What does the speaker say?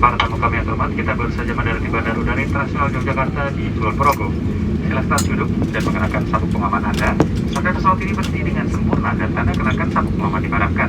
Para tamu kami yang terhormat, kita baru saja mendarat di Bandara Udara Internasional Yogyakarta di Kulon Progo. Silakan duduk dan mengenakan sabuk pengaman Anda sampai pesawat ini berhenti dengan sempurna dan Anda kenakan sabuk pengaman dipadamkan.